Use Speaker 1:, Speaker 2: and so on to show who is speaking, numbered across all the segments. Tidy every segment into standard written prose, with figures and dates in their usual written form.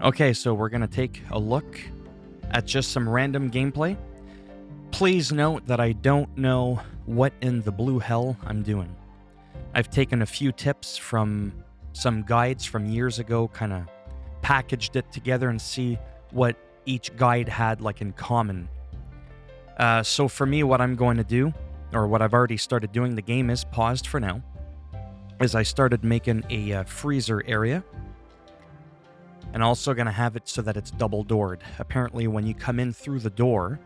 Speaker 1: Okay, so we're going to take a look at just some random gameplay. Please note that I don't know what in the blue hell I'm doing. I've taken a few tips from some guides from years ago, kind of packaged it together and see what each guide had like in common. So for me, what I'm going to do, or what I've already started doing, the game is paused for now, is I started making a freezer area. And also going to have it so that it's double doored. Apparently, when you come in through the door,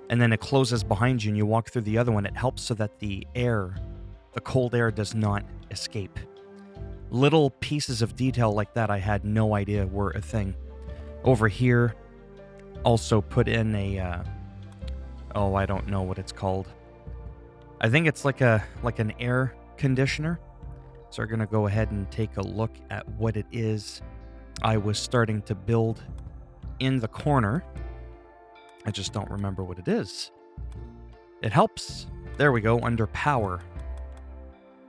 Speaker 1: and then it closes behind you and you walk through the other one, it helps so that the cold air does not escape. Little pieces of detail like that I had no idea were a thing. Over here, also put in a, I don't know what it's called. I think it's like an air conditioner. So we're going to go ahead and take a look at what it is I was starting to build in the corner. I just don't remember what it is. It helps. There we go, under power.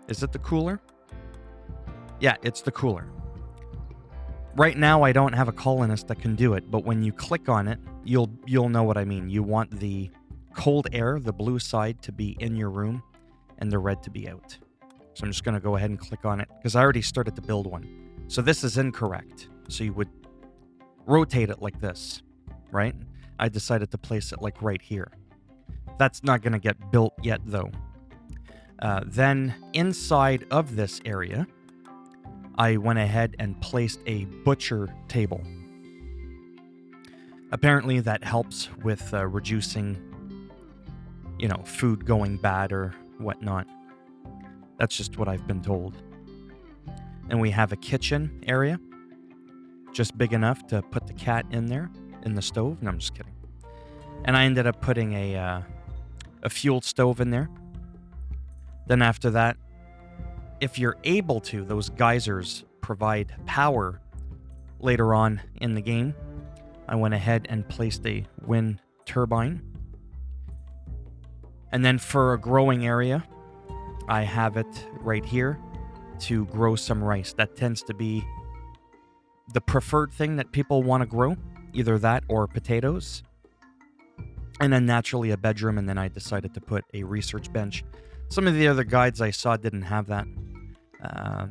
Speaker 1: Is it the cooler? Yeah, it's the cooler. Right now, I don't have a colonist that can do it, but when you click on it, you'll know what I mean. You want the cold air, the blue side, to be in your room, and the red to be out. So I'm just going to go ahead and click on it, because I already started to build one. So this is incorrect. So you would rotate it like this, right? I decided to place it like right here. That's not going to get built yet, though. Then inside of this area, I went ahead and placed a butcher table. Apparently that helps with reducing, food going bad or whatnot. That's just what I've been told. And we have a kitchen area, just big enough to put the cat in there, in the stove. No, I'm just kidding. And I ended up putting a fuel stove in there. Then after that, if you're able to, those geysers provide power later on in the game. I went ahead and placed a wind turbine. And then for a growing area, I have it right here to grow some rice. That tends to be the preferred thing that people want to grow, either that or potatoes. And then naturally a bedroom, and then I decided to put a research bench. Some of the other guides I saw didn't have that.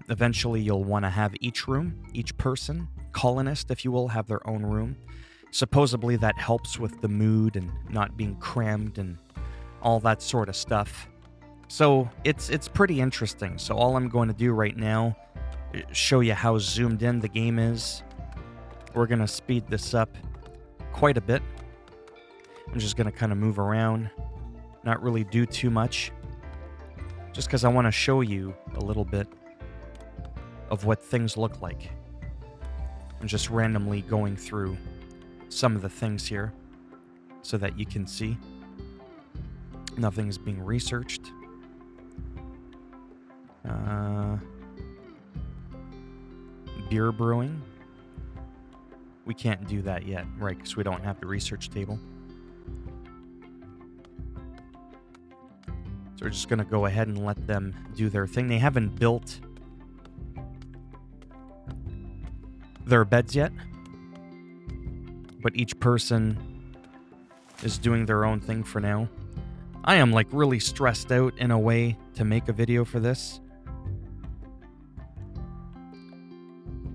Speaker 1: Eventually you'll want to have each room, each person, colonist if you will, have their own room. Supposedly that helps with the mood and not being crammed and all that sort of stuff. So it's pretty interesting. So all I'm going to do right now is show you how zoomed in the game is. We're going to speed this up quite a bit. I'm just going to kind of move around, not really do too much, just because I want to show you a little bit of what things look like. I'm just randomly going through some of the things here so that you can see. Nothing's being researched. Beer brewing. We can't do that yet, right? Because we don't have the research table. So we're just going to go ahead and let them do their thing. They haven't built their beds yet, but each person is doing their own thing for now. I am like really stressed out in a way to make a video for this,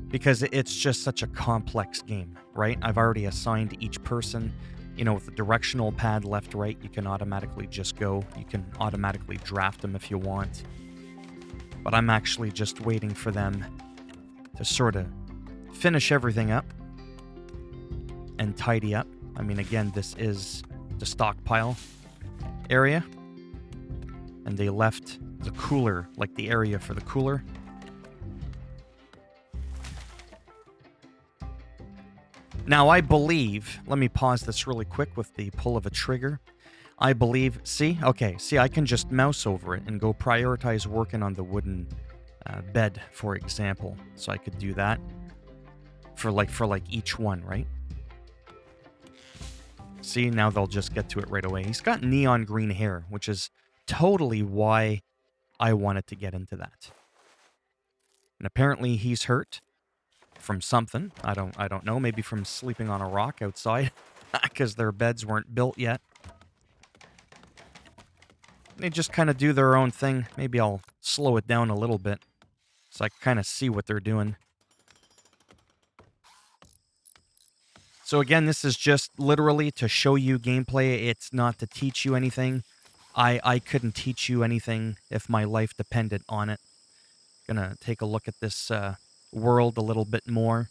Speaker 1: because it's just such a complex game, right? I've already assigned each person, with the directional pad left, right, you can automatically just go. You can automatically draft them if you want. But I'm actually just waiting for them to sort of finish everything up and tidy up. I mean, again, this is the stockpile area. And they left the cooler, like the area for the cooler. Now, I believe, let me pause this really quick with the pull of a trigger. I believe, see, I can just mouse over it and go prioritize working on the wooden bed, for example. So I could do that for each one, right? See, now they'll just get to it right away. He's got neon green hair, which is totally why I wanted to get into that. And apparently he's hurt. from something. I don't know. Maybe from sleeping on a rock outside because their beds weren't built yet. They just kind of do their own thing. Maybe I'll slow it down a little bit so I kind of see what they're doing. So again, this is just literally to show you gameplay. It's not to teach you anything. I couldn't teach you anything if my life depended on it. Gonna take a look at this world a little bit more.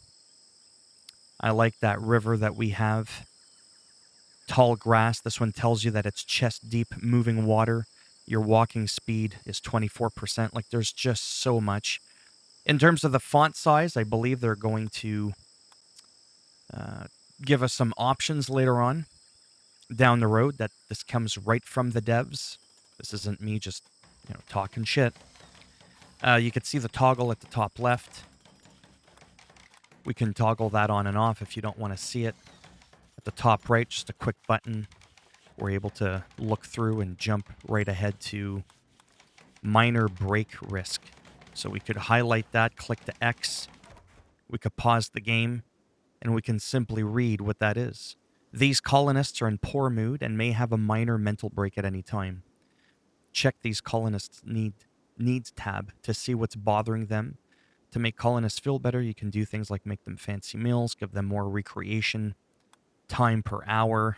Speaker 1: I like that river that we have. Tall grass. This one tells you that it's chest deep moving water. Your walking speed is 24%. Like, there's just so much. In terms of the font size, I believe they're going to give us some options later on down the road. That this comes right from the devs. This isn't me just, talking shit. You can see the toggle at the top left. We can toggle that on and off if you don't want to see it. At the top right, just a quick button. We're able to look through and jump right ahead to minor break risk. So we could highlight that, click the X. We could pause the game, and we can simply read what that is. These colonists are in poor mood and may have a minor mental break at any time. Check these colonists' needs tab to see what's bothering them. To make colonists feel better, you can do things like make them fancy meals, give them more recreation, time per hour.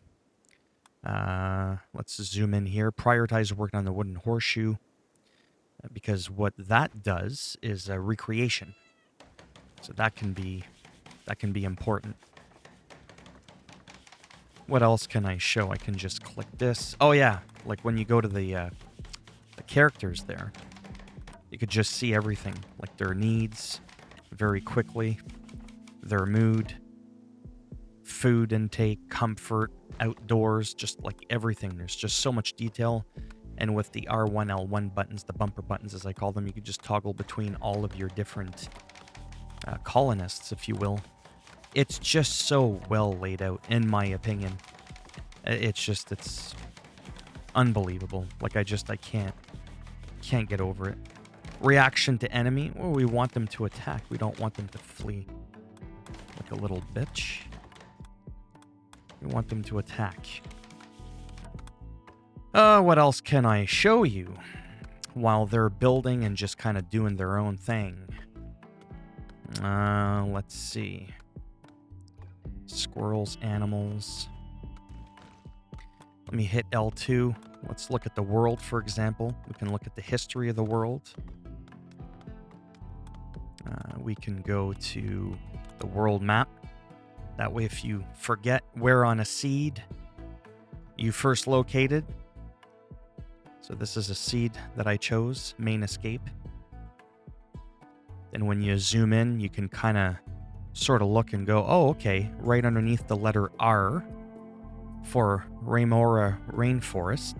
Speaker 1: Let's zoom in here. Prioritize working on the wooden horseshoe, because what that does is recreation. So that can be important. What else can I show? I can just click this. Oh yeah, like when you go to the characters there, you could just see everything, like their needs very quickly, their mood, food intake, comfort, outdoors, just like everything. There's just so much detail. And with the R1, L1 buttons, the bumper buttons as I call them, you could just toggle between all of your different colonists, if you will. It's just so well laid out, in my opinion. It's unbelievable. Like, I can't get over it. Reaction to enemy. Well, we want them to attack. We don't want them to flee. Like a little bitch. We want them to attack. What else can I show you while they're building and just kind of doing their own thing? Let's see. Squirrels, animals. Let me hit L2. Let's look at the world, for example. We can look at the history of the world. We can go to the world map. That way, if you forget where on a seed you first located. So this is a seed that I chose, main escape. Then when you zoom in, you can kind of sort of look and go, oh, okay, right underneath the letter R for Remora Rainforest,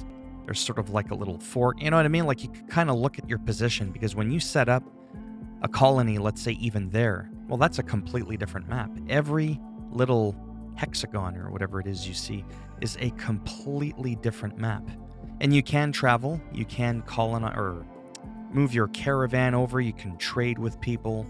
Speaker 1: there's sort of like a little fort. You know what I mean? Like, you can kind of look at your position, because when you set up a colony, let's say even there, well, that's a completely different map. Every little hexagon or whatever it is you see is a completely different map. And you can travel, you can colonize or move your caravan over, you can trade with people.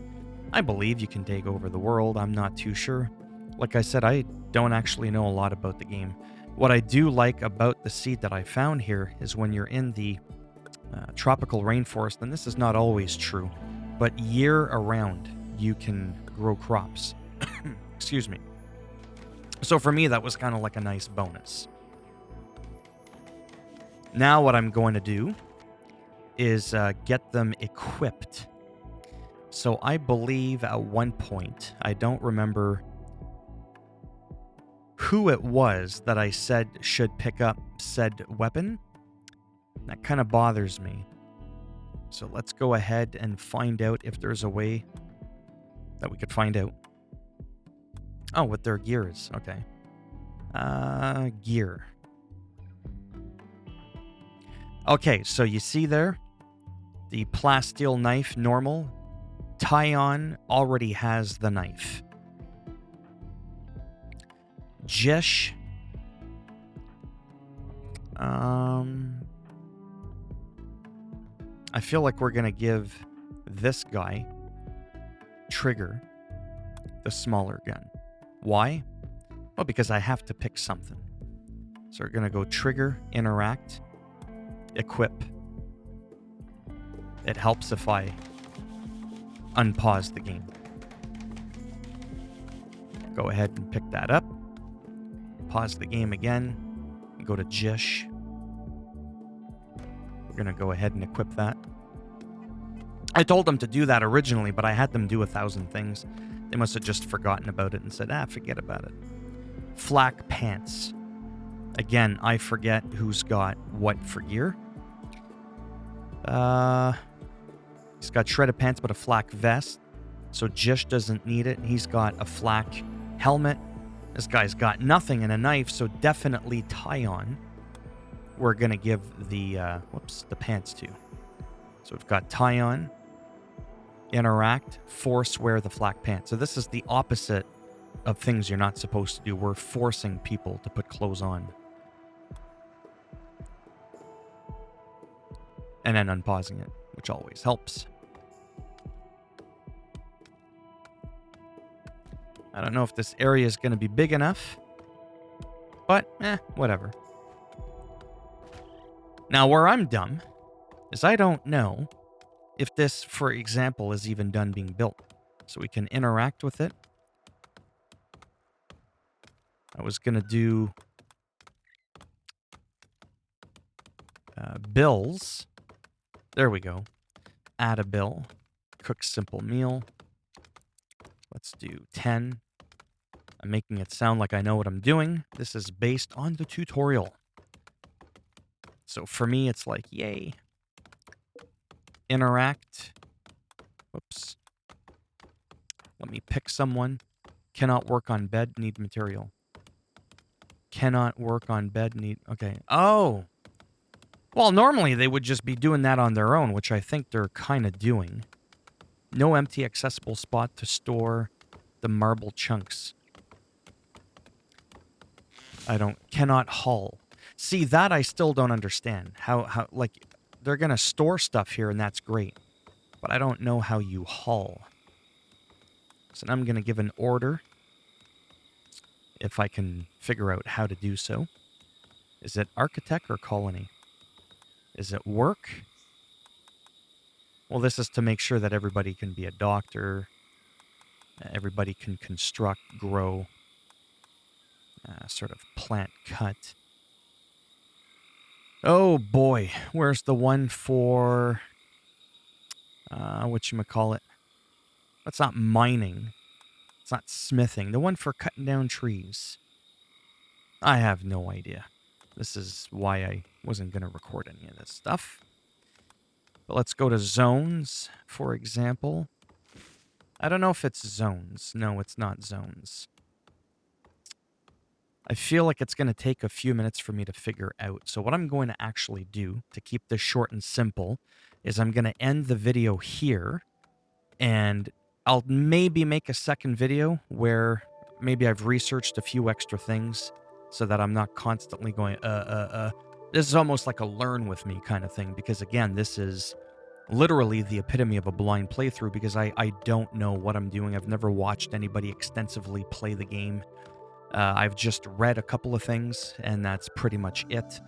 Speaker 1: I believe you can take over the world. I'm not too sure. Like I said, I don't actually know a lot about the game. What I do like about the seed that I found here is when you're in the tropical rainforest, and this is not always true, but year around you can grow crops. Excuse me. So for me, that was kind of like a nice bonus. Now what I'm going to do is get them equipped. So I believe at one point, I don't remember who it was that I said should pick up said weapon. That kind of bothers me. So let's go ahead and find out if there's a way that we could find out. Oh, with their gears. Okay. Gear. Okay, so you see there, the plasteel knife, normal. Tyon already has the knife. Jesh. I feel like we're going to give this guy, Trigger, the smaller gun. Why? Well, because I have to pick something. So we're going to go trigger, interact, equip. It helps if I unpause the game. Go ahead and pick that up. Pause the game again. Go to Jish. We're going to go ahead and equip that. I told them to do that originally, but I had them do 1,000 things. They must have just forgotten about it and said, forget about it. Flak pants. Again, I forget who's got what for gear. He's got shredded pants, but a flak vest. So Jish doesn't need it. He's got a flak helmet. This guy's got nothing and a knife, so definitely Tyon. We're going to give the pants to. So we've got Tyon, interact, force wear the flak pants. So this is the opposite of things you're not supposed to do. We're forcing people to put clothes on. And then unpausing it, which always helps. I don't know if this area is going to be big enough, but whatever. Now, where I'm dumb is I don't know if this, for example, is even done being built. So we can interact with it. I was going to do bills. There we go. Add a bill. Cook simple meal. Let's do 10. I'm making it sound like I know what I'm doing. This is based on the tutorial. So for me, it's like, yay. Interact. Whoops. Let me pick someone. Cannot work on bed, need material. Cannot work on bed, need... Okay. Oh! Well, normally they would just be doing that on their own, which I think they're kind of doing. No empty accessible spot to store the marble chunks. Cannot haul. See, that I still don't understand. How like, they're going to store stuff here, and that's great. But I don't know how you haul. So I'm going to give an order. If I can figure out how to do so. Is it architect or colony? Is it work? Well, this is to make sure that everybody can be a doctor. Everybody can construct, grow. Sort of plant cut. Oh boy, where's the one for whatchamacallit? That's not mining. It's not smithing. The one for cutting down trees. I have no idea. This is why I wasn't going to record any of this stuff. But let's go to zones, for example. I don't know if it's zones. No, it's not zones. I feel like it's going to take a few minutes for me to figure out. So what I'm going to actually do to keep this short and simple is I'm going to end the video here, and I'll maybe make a second video where maybe I've researched a few extra things so that I'm not constantly going, This is almost like a learn with me kind of thing, because again, this is literally the epitome of a blind playthrough because I don't know what I'm doing. I've never watched anybody extensively play the game. I've just read a couple of things, and that's pretty much it.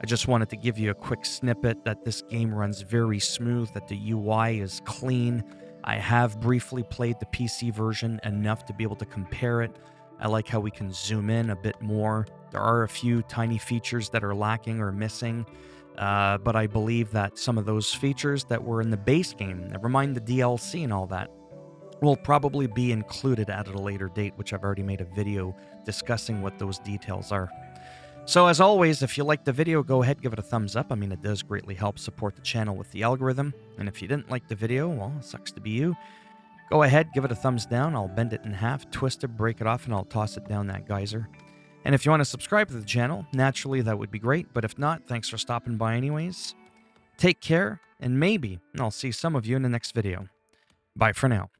Speaker 1: I just wanted to give you a quick snippet that this game runs very smooth, that the UI is clean. I have briefly played the PC version enough to be able to compare it. I like how we can zoom in a bit more. There are a few tiny features that are lacking or missing, but I believe that some of those features that were in the base game, never mind the DLC and all that, will probably be included at a later date, which I've already made a video discussing what those details are. So as always, if you liked the video, go ahead, give it a thumbs up. I mean, it does greatly help support the channel with the algorithm. And if you didn't like the video, well, it sucks to be you. Go ahead, give it a thumbs down. I'll bend it in half, twist it, break it off, and I'll toss it down that geyser. And if you want to subscribe to the channel, naturally, that would be great. But if not, thanks for stopping by anyways. Take care, and maybe I'll see some of you in the next video. Bye for now.